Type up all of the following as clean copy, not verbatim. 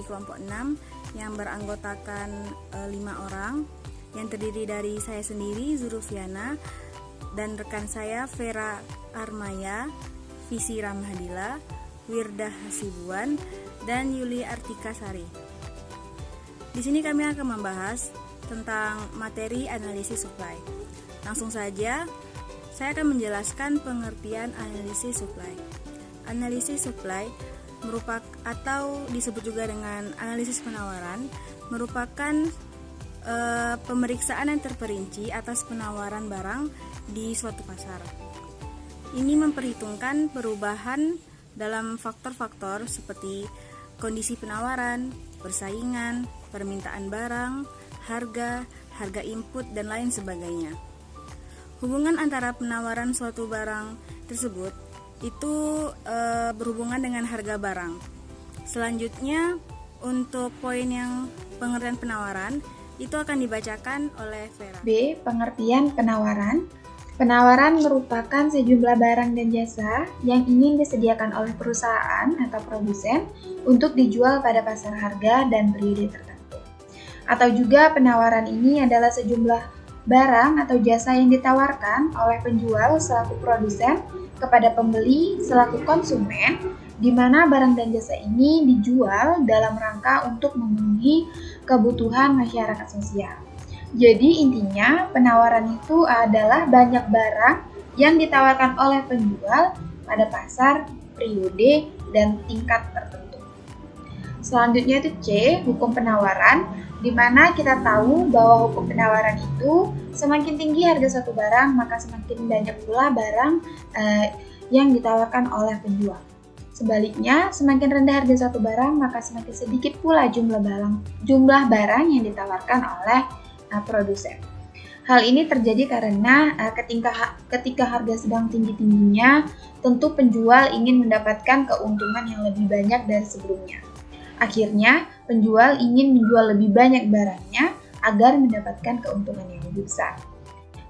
kelompok 6 yang beranggotakan 5 orang yang terdiri dari saya sendiri, Zurufiana, dan rekan saya Vera Armaya, Visi Ramhadila, Wirdah Hasibuan, dan Yuli Artika Sari. Di sini kami akan membahas tentang materi analisis supply. Langsung saja, saya akan menjelaskan pengertian analisis supply. Analisis supply merupakan atau disebut juga dengan analisis penawaran, merupakan pemeriksaan yang terperinci atas penawaran barang di suatu pasar. Ini memperhitungkan perubahan dalam faktor-faktor seperti kondisi penawaran, persaingan, permintaan barang, harga input, dan lain sebagainya. Hubungan antara penawaran suatu barang tersebut itu berhubungan dengan harga barang. Selanjutnya, untuk poin yang pengertian penawaran, itu akan dibacakan oleh Vera. B. Pengertian penawaran. Penawaran merupakan sejumlah barang dan jasa yang ingin disediakan oleh perusahaan atau produsen untuk dijual pada pasar harga dan periode tertentu. Atau juga penawaran ini adalah sejumlah barang atau jasa yang ditawarkan oleh penjual selaku produsen kepada pembeli selaku konsumen, di mana barang dan jasa ini dijual dalam rangka untuk memenuhi kebutuhan masyarakat sosial. Jadi intinya penawaran itu adalah banyak barang yang ditawarkan oleh penjual pada pasar, periode, dan tingkat tertentu. Selanjutnya itu C, hukum penawaran, di mana kita tahu bahwa hukum penawaran itu semakin tinggi harga suatu barang, maka semakin banyak pula barang yang ditawarkan oleh penjual. Sebaliknya, semakin rendah harga suatu barang, maka semakin sedikit pula jumlah barang yang ditawarkan oleh produsen. Hal ini terjadi karena ketika harga sedang tinggi-tingginya, tentu penjual ingin mendapatkan keuntungan yang lebih banyak dari sebelumnya. Akhirnya, penjual ingin menjual lebih banyak barangnya agar mendapatkan keuntungan yang lebih besar.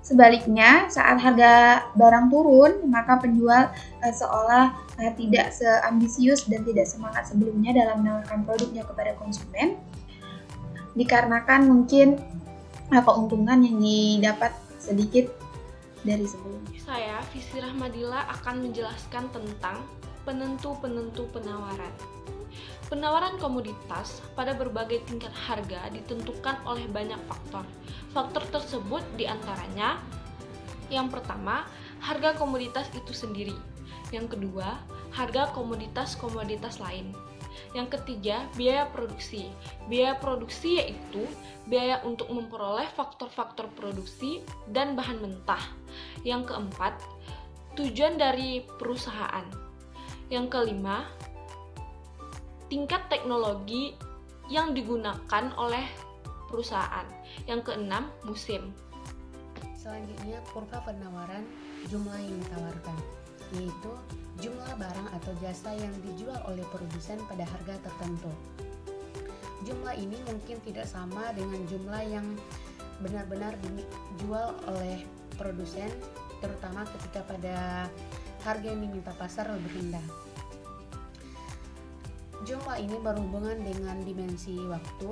Sebaliknya, saat harga barang turun, maka penjual seolah tidak seambisius dan tidak semangat sebelumnya dalam menawarkan produknya kepada konsumen, dikarenakan mungkin keuntungan yang didapat sedikit dari sebelumnya. Saya, Visi Rahmadila, akan menjelaskan tentang penentu-penentu penawaran. Penawaran komoditas pada berbagai tingkat harga ditentukan oleh banyak faktor. Faktor tersebut diantaranya: yang pertama, harga komoditas itu sendiri. Yang kedua, harga komoditas-komoditas lain. Yang ketiga, biaya produksi. Biaya produksi yaitu biaya untuk memperoleh faktor-faktor produksi dan bahan mentah. Yang keempat, tujuan dari perusahaan. Yang kelima, tingkat teknologi yang digunakan oleh perusahaan. Yang keenam, musim. Selanjutnya, kurva penawaran jumlah yang ditawarkan, yaitu jumlah barang atau jasa yang dijual oleh produsen pada harga tertentu. Jumlah ini mungkin tidak sama dengan jumlah yang benar-benar dijual oleh produsen, terutama ketika pada harga yang diminta pasar lebih rendah. Jumlah ini berhubungan dengan dimensi waktu,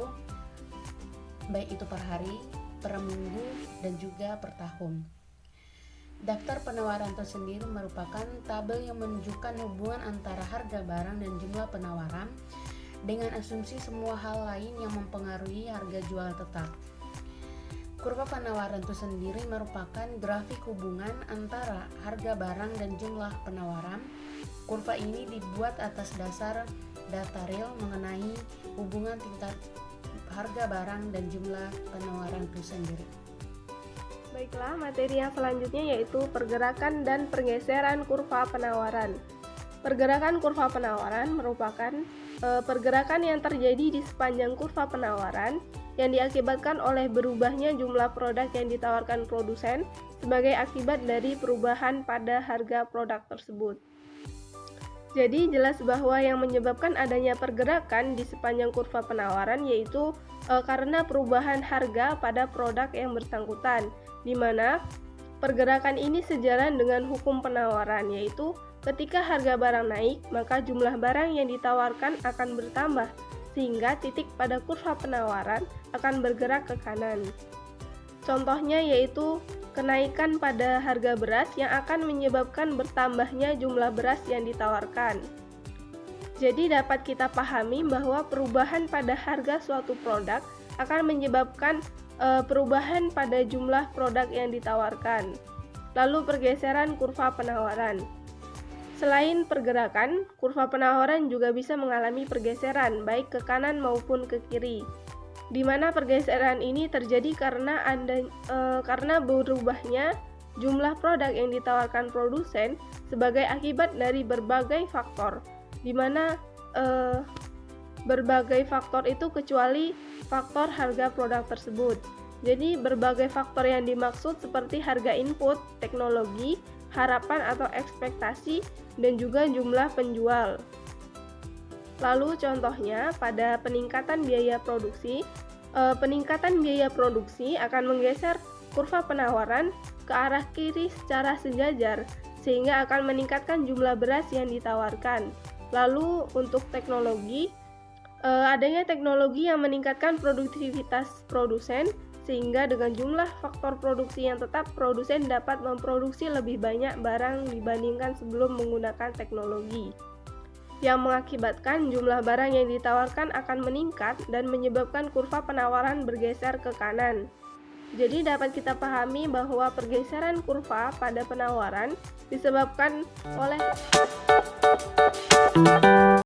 baik itu per hari, per minggu, dan juga per tahun. Daftar penawaran tersendiri merupakan tabel yang menunjukkan hubungan antara harga barang dan jumlah penawaran dengan asumsi semua hal lain yang mempengaruhi harga jual tetap. Kurva penawaran itu sendiri merupakan grafik hubungan antara harga barang dan jumlah penawaran. Kurva ini dibuat atas dasar data real mengenai hubungan tingkat harga barang dan jumlah penawaran itu sendiri. Baiklah, materi yang selanjutnya yaitu pergerakan dan pergeseran kurva penawaran. Pergerakan kurva penawaran merupakan pergerakan yang terjadi di sepanjang kurva penawaran yang diakibatkan oleh berubahnya jumlah produk yang ditawarkan produsen sebagai akibat dari perubahan pada harga produk tersebut. Jadi jelas bahwa yang menyebabkan adanya pergerakan di sepanjang kurva penawaran yaitu karena perubahan harga pada produk yang bersangkutan, di mana pergerakan ini sejalan dengan hukum penawaran, yaitu ketika harga barang naik, maka jumlah barang yang ditawarkan akan bertambah, sehingga titik pada kurva penawaran akan bergerak ke kanan. Contohnya yaitu kenaikan pada harga beras yang akan menyebabkan bertambahnya jumlah beras yang ditawarkan. Jadi dapat kita pahami bahwa perubahan pada harga suatu produk akan menyebabkan perubahan pada jumlah produk yang ditawarkan. Lalu pergeseran kurva penawaran. Selain pergerakan, kurva penawaran juga bisa mengalami pergeseran baik ke kanan maupun ke kiri. Di mana pergeseran ini terjadi karena berubahnya jumlah produk yang ditawarkan produsen sebagai akibat dari berbagai faktor. Di mana berbagai faktor itu kecuali faktor harga produk tersebut. Jadi berbagai faktor yang dimaksud seperti harga input, teknologi, harapan atau ekspektasi, dan juga jumlah penjual. Lalu contohnya pada peningkatan biaya produksi akan menggeser kurva penawaran ke arah kiri secara sejajar sehingga akan meningkatkan jumlah beras yang ditawarkan. Lalu untuk teknologi, adanya teknologi yang meningkatkan produktivitas produsen sehingga dengan jumlah faktor produksi yang tetap, produsen dapat memproduksi lebih banyak barang dibandingkan sebelum menggunakan teknologi, yang mengakibatkan jumlah barang yang ditawarkan akan meningkat dan menyebabkan kurva penawaran bergeser ke kanan. Jadi dapat kita pahami bahwa pergeseran kurva pada penawaran disebabkan oleh